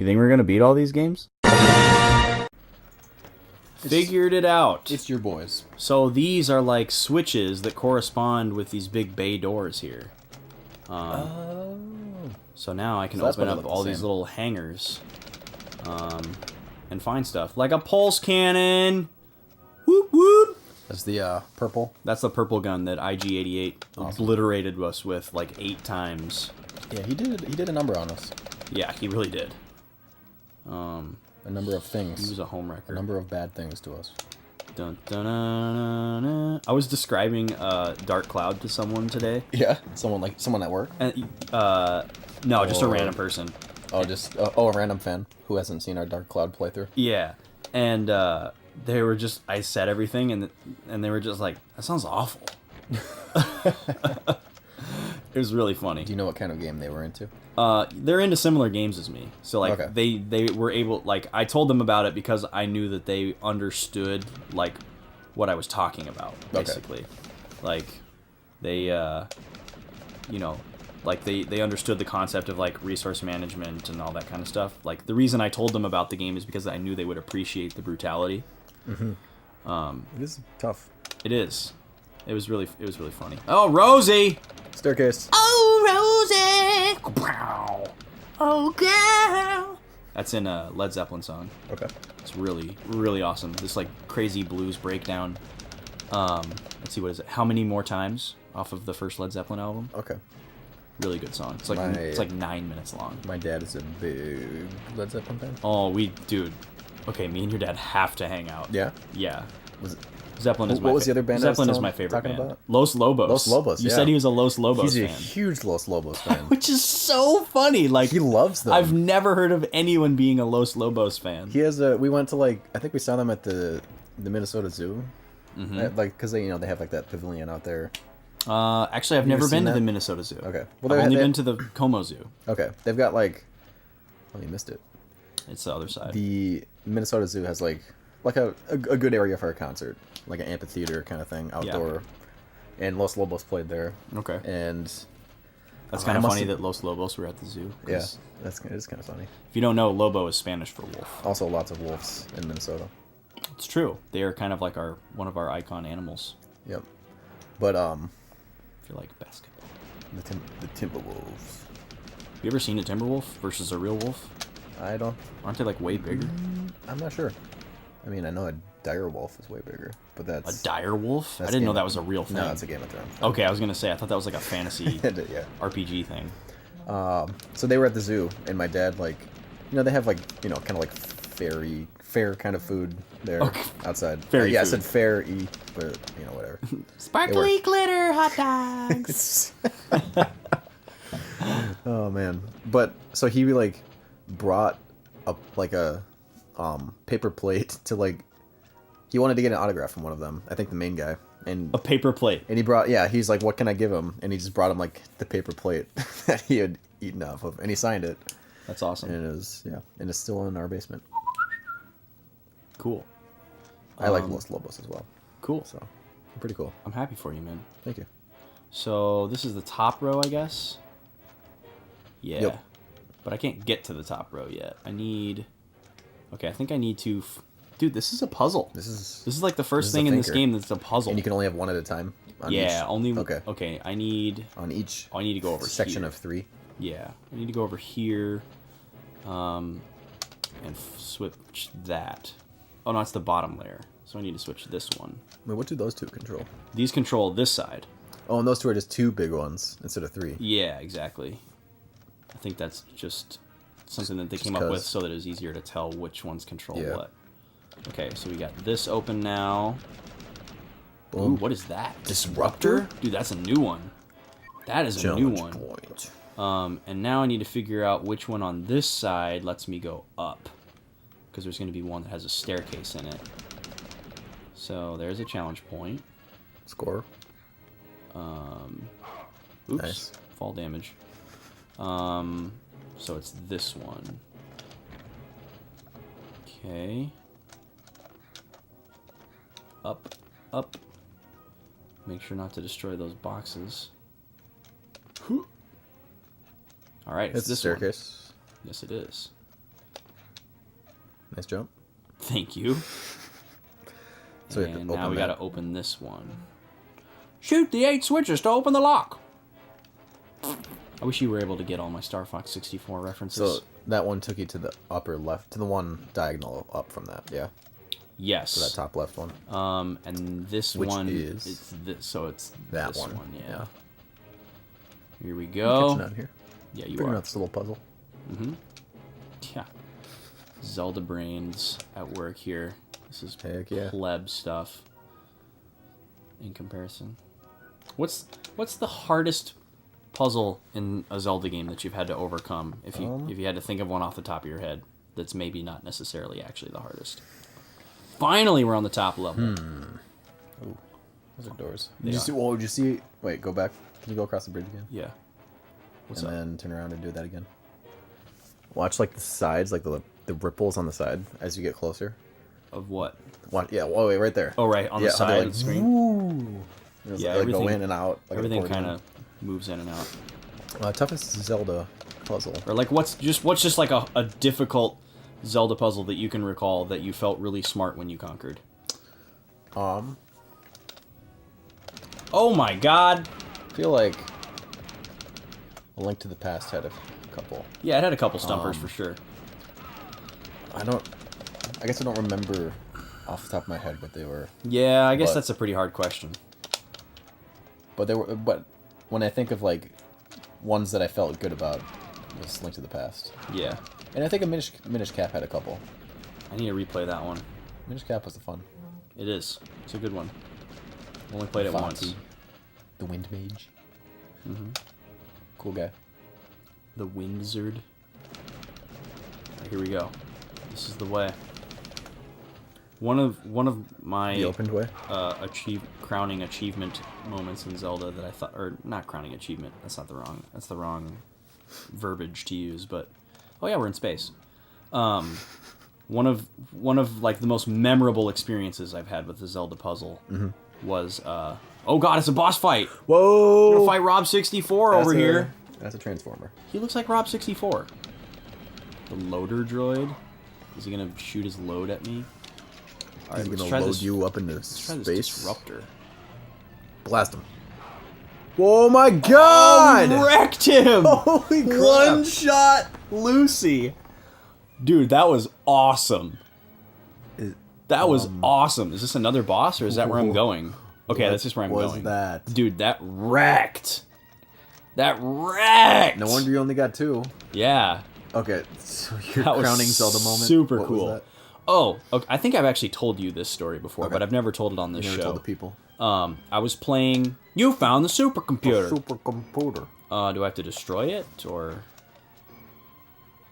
You think we're gonna beat all these games? Figured it out. It's your boys. So these are like switches that correspond with these big bay doors here. So now I can open up all these little hangers and find stuff. Like a pulse cannon! Whoop whoop! That's the purple. That's the purple gun that IG-88 obliterated us with like 8 times. Yeah, he did a number on us. Yeah, he really did. A number of things. He was a home wrecker. A number of bad things to us. Dun, dun, dun, dun, dun. I was describing Dark Cloud to someone today. Yeah, someone at work. And no, just a random person. Oh, a random fan who hasn't seen our Dark Cloud playthrough. Yeah, and they were just. I said everything, and they were just like, "That sounds awful." It was really funny. Do you know what kind of game they were into? They're into similar games as me. So like Okay. they were able, like, I told them about it because I knew that they understood like what I was talking about, basically. Okay. Like they you know, like they understood the concept of like resource management and all that kind of stuff. Like the reason I told them about the game is because I knew they would appreciate the brutality. Mm-hmm. It is tough. It is. It was really funny. Oh, Rosie! Staircase. Oh, Rosie! Oh, girl! That's in a Led Zeppelin song. Okay. It's really, really awesome. This, like, crazy blues breakdown. Let's see, what is it? How Many More Times? Off of the first Led Zeppelin album. Okay. Really good song. It's like 9 minutes long. My dad is a big Led Zeppelin fan. Oh, dude. Okay, me and your dad have to hang out. Yeah? Yeah. Was it... Zeppelin is what was the other band? Zeppelin is my favorite band. About? Los Lobos. Los Lobos. You said he was a Los Lobos fan. He's a huge Los Lobos fan. Which is so funny. Like, he loves them. I've never heard of anyone being a Los Lobos fan. He has a. We went to I think we saw them at the Minnesota Zoo. Mm-hmm. Because they have like that pavilion out there. Actually, I've never been to the Minnesota Zoo. Okay. Well, I've only been to the Como Zoo. Okay. They've got oh, you missed it. It's the other side. The Minnesota Zoo has like a good area for a concert, like an amphitheater kind of thing, outdoor. Yeah. And Los Lobos played there. Okay. And that's kind of funny that Los Lobos were at the zoo. Yeah, it's kind of funny. If you don't know, Lobo is Spanish for wolf. Also, lots of wolves in Minnesota. It's true. They are kind of like one of our icon animals. Yep. But if you like basketball. The Timberwolves. You ever seen a Timberwolf versus a real wolf? I don't. Aren't they like way bigger? I'm not sure. I mean, I know a dire wolf is way bigger, but that's... A dire wolf? I didn't know that was a real thing. No, it's a Game of Thrones thing. Okay, I was going to say, I thought that was like a fantasy RPG thing. So they were at the zoo, and my dad, they have kind of like fair kind of food there outside. Fairy food. I said fair-y, but, whatever. Sparkly glitter hot dogs! Oh, man. But, so he, brought a paper plate to he wanted to get an autograph from one of them. I think the main guy. And a paper plate. And he brought he's like, what can I give him? And he just brought him the paper plate that he had eaten off of, and he signed it. That's awesome. And it was and it's still in our basement. Cool. I like Los Lobos as well. Cool. So pretty cool. I'm happy for you, man. Thank you. So this is the top row, I guess. Yeah. Yep. But I can't get to the top row yet. I need... Okay, I think I need to... Dude, this is a puzzle. This is like the first thing in this game that's a puzzle. And you can only have one at a time? Only... Okay. Okay, I need... On each... I need to go over section here. Of 3? Yeah. I need to go over here. And switch that. Oh, no, it's the bottom layer. So I need to switch this one. Wait, what do those two control? These control this side. Oh, and those two are just 2 big ones instead of 3. Yeah, exactly. I think that's just something that they came up with so that it was easier to tell which ones control what. Okay, so we got this open now. Boom. Ooh, what is that? Disruptor? Dude, that's a new one. That is a new one. Point. And now I need to figure out which one on this side lets me go up. Because there's going to be one that has a staircase in it. So there's a challenge point. Score. Oops. Nice. Fall damage. So it's this one. Okay. Up, up. Make sure not to destroy those boxes. All right, it's this staircase. One. Yes, it is. Nice jump. Thank you. So and now we gotta open this one. Shoot the 8 switches to open the lock. I wish you were able to get all my Star Fox 64 references. So that one took you to the upper left, to the one diagonal up from that, yeah? Yes. To that top left one. And this Which one is it's this, so it's that this one. Yeah. Here we I'm go. catching out here. Yeah, you Figuring are. out this little puzzle. Mm-hmm. Yeah. Zelda brains at work here. This is pleb stuff. In comparison, what's the hardest puzzle in a Zelda game that you've had to overcome? If you had to think of one off the top of your head, that's maybe not necessarily actually the hardest. Finally, we're on the top level. Ooh, those are doors. Did you see? Wait, go back. Can you go across the bridge again? Yeah. What's and up? then turn around and do that again. Watch like the sides, like the ripples on the side as you get closer. Of what? Watch, yeah. Oh wait, right there. Oh, right on the side of the screen. Woo. Yeah, like go in and out. Like everything kind of moves in and out. Toughest Zelda puzzle. Or like what's just like a difficult Zelda puzzle that you can recall that you felt really smart when you conquered? Oh my God! I feel like A Link to the Past had a couple. Yeah, it had a couple stumpers for sure. I guess I don't remember off the top of my head what they were. Yeah, I guess that's a pretty hard question. But when I think of like ones that I felt good about, was Link to the Past. Yeah. And I think a Minish Cap had a couple. I need to replay that one. Minish Cap was the fun. It is. It's a good one. Only played it once. The Wind Mage. Mm-hmm. Cool guy. The Windzard. Right, here we go. This is the way. One of my The opened way. crowning achievement moments in Zelda that I thought, or not crowning achievement. That's the wrong verbiage to use. But oh yeah, we're in space. One of like the most memorable experiences I've had with the Zelda puzzle was oh god, it's a boss fight. Whoa! We're gonna fight Rob 64 over here. That's a Transformer. He looks like Rob 64. The loader droid. Is he gonna shoot his load at me? All right, He's let's gonna try load this. you up into Let's try space. this disruptor. Blast him. Oh my god! Oh, wrecked him! Holy crap! One shot Lucy. Dude, that was awesome. That was awesome. Is this another boss, or is that where I'm going? Okay, that's just where I'm going. What was that? Dude, that wrecked. That wrecked! No wonder you only got 2. Yeah. Okay, so your That was crowning Zelda moment. super what cool. Was that? Oh, okay, I think I've actually told you this story before, but I've never told it on this You never show. told the people. I was playing... You found the supercomputer. Supercomputer. Do I have to destroy it, or...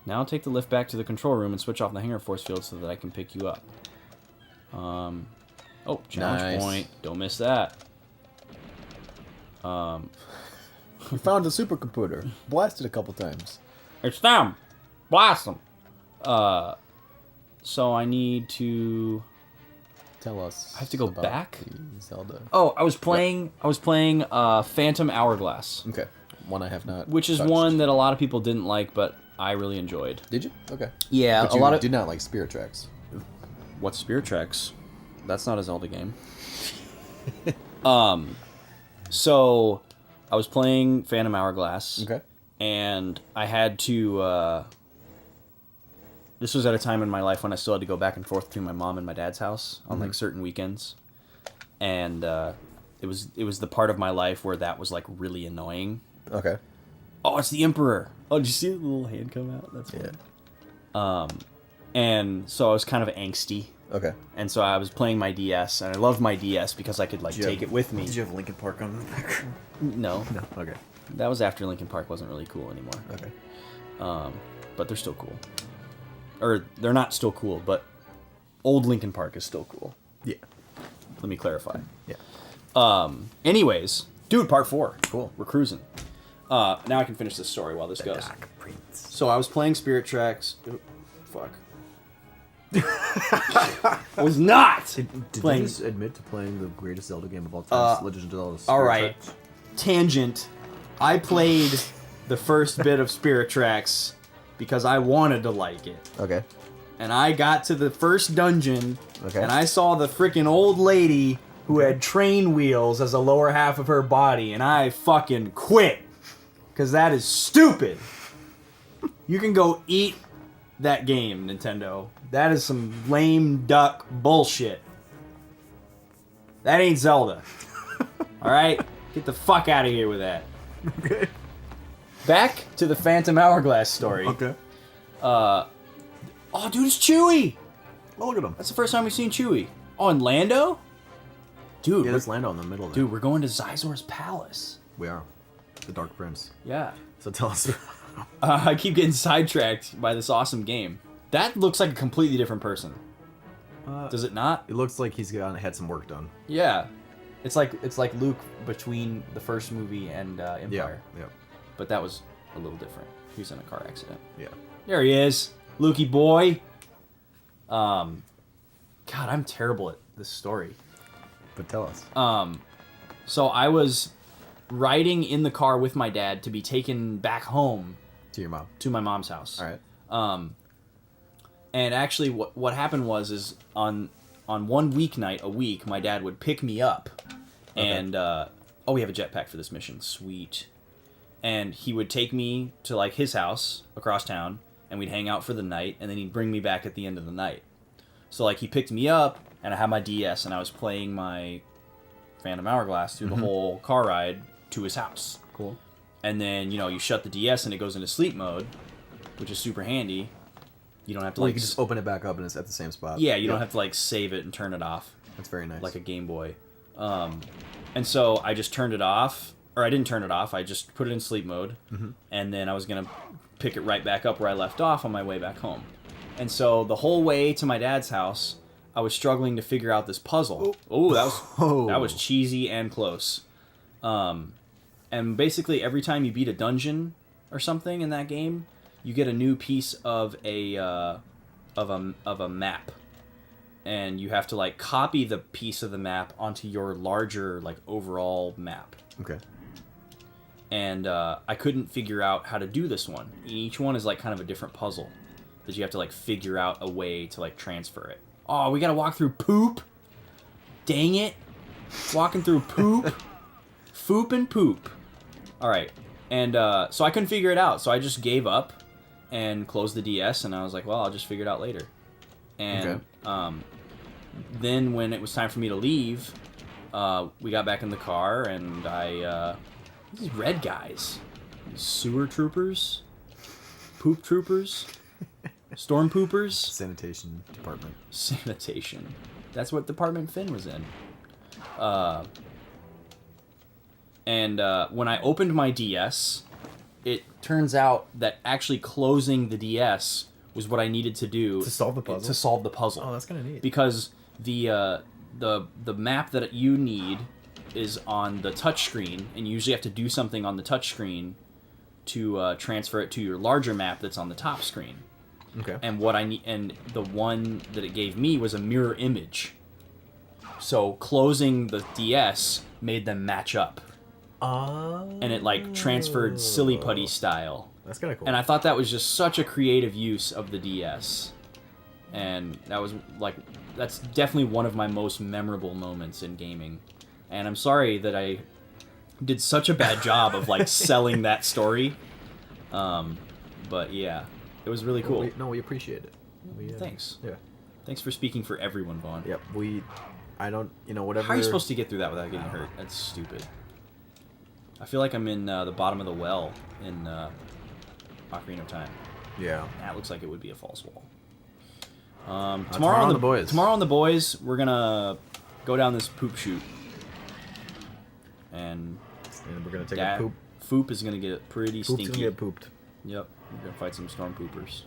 Now take the lift back to the control room and switch off the hanger force field so that I can pick you up. Oh, challenge point. Don't miss that. You found a supercomputer. Blasted a couple times. It's them! Blast them! So I need to... Tell us. I have to go about back? the Zelda. Oh, I was playing Phantom Hourglass. Okay. One I have not Which is touched. one that a lot of people didn't like, but I really enjoyed. Did you? Okay. Yeah, But you did not like Spirit Tracks. What's Spirit Tracks? That's not a Zelda game. So I was playing Phantom Hourglass. Okay. And I had to... this was at a time in my life when I still had to go back and forth between my mom and my dad's house on like certain weekends. And it was the part of my life where that was like really annoying. Okay. Oh, it's the Emperor. Oh, did you see the little hand come out? That's funny. Yeah. And so I was kind of angsty. Okay. And so I was playing my DS, and I loved my DS because I could like take it with me. Did you have Linkin Park on the background? No. No. Okay. That was after Linkin Park wasn't really cool anymore. Okay. But they're still cool. Or they're not still cool, but old Linkin Park is still cool. Yeah. Let me clarify. Yeah. Anyways, dude, part 4. Cool. We're cruising. Now I can finish this story while this goes. Dark Prince. So I was playing Spirit Tracks. Fuck. I was not Did playing. you just admit to playing the greatest Zelda game of all time, Legend of Zelda? All right. Tangent. I played the first bit of Spirit Tracks because I wanted to like it. Okay. and I got to the first dungeon, Okay. and I saw the freaking old lady who had train wheels as the lower half of her body, and I fucking quit. Because that is stupid. You can go eat that game, Nintendo. That is some lame duck bullshit. That ain't Zelda. Alright? Get the fuck out of here with that. Okay. Back to the Phantom Hourglass story. Okay. Oh, dude, it's Chewie! Oh, look at him. That's the first time we've seen Chewie. Oh, and Lando? Dude, Yeah, let's land on the middle there. dude, we're going to Xizor's palace. We are. The Dark Prince. Yeah. So tell us. I keep getting sidetracked by this awesome game. That looks like a completely different person. Does it not? It looks like he's had some work done. Yeah. It's like Luke between the first movie and Empire. Yeah. But that was a little different. He was in a car accident. Yeah. There he is. Lukey boy. God, I'm terrible at this story. But tell us. So I was riding in the car with my dad to be taken back home To your mom. to my mom's house. All right. And actually, what happened was on one weeknight a week, my dad would pick me up, and we have a jetpack for this mission, sweet. And he would take me to like his house across town, and we'd hang out for the night, and then he'd bring me back at the end of the night. So like he picked me up, and I had my DS, and I was playing my Phantom Hourglass through the whole car ride to his house. Cool. And then you shut the DS and it goes into sleep mode, which is super handy. You don't have to You can just open it back up and it's at the same spot. Yeah, you don't have to like save it and turn it off That's very nice. like a Game Boy. And so I just turned it off, or I didn't turn it off. I just put it in sleep mode, and then I was gonna pick it right back up where I left off on my way back home. And so the whole way to my dad's house, I was struggling to figure out this puzzle. Oh, that was cheesy and close. And basically every time you beat a dungeon or something in that game, you get a new piece of a map, and you have to like copy the piece of the map onto your larger like overall map. Okay. And I couldn't figure out how to do this one. Each one is like kind of a different puzzle that you have to like figure out a way to like transfer it. Oh, we gotta walk through poop. Dang it! Walking through poop, foop and poop. All right, and so I couldn't figure it out, so I just gave up and closed the DS, and I was like, well, I'll just figure it out later. And then when it was time for me to leave, we got back in the car, and these red guys, these sewer troopers, poop troopers, storm poopers, Sanitation department. sanitation. That's what Department Finn was in. And when I opened my DS, it turns out that actually closing the DS was what I needed to do To solve the puzzle? To solve the puzzle. Oh, that's kind of neat. Because the map that you need is on the touchscreen, and you usually have to do something on the touchscreen to transfer it to your larger map that's on the top screen. Okay. And what I need, and the one that it gave me was a mirror image. So closing the DS made them match up. And it like transferred silly putty style. That's kind of cool. And I thought that was just such a creative use of the DS. And that was like, that's definitely one of my most memorable moments in gaming. And I'm sorry that I did such a bad job of like selling that story. But yeah, it was really cool. We appreciate it. Thanks. Yeah. Thanks for speaking for everyone, Vaughn. Yep. I don't, whatever. How are you supposed to get through that without getting hurt? That's stupid. I feel like I'm in the bottom of the well in Ocarina of Time. Yeah. That looks like it would be a false wall. Tomorrow on the boys. Tomorrow on the boys, we're gonna go down this poop chute, and we're gonna take a poop. Foop is gonna get pretty Poop's stinky. gonna get pooped. Yep, we're gonna fight some storm poopers.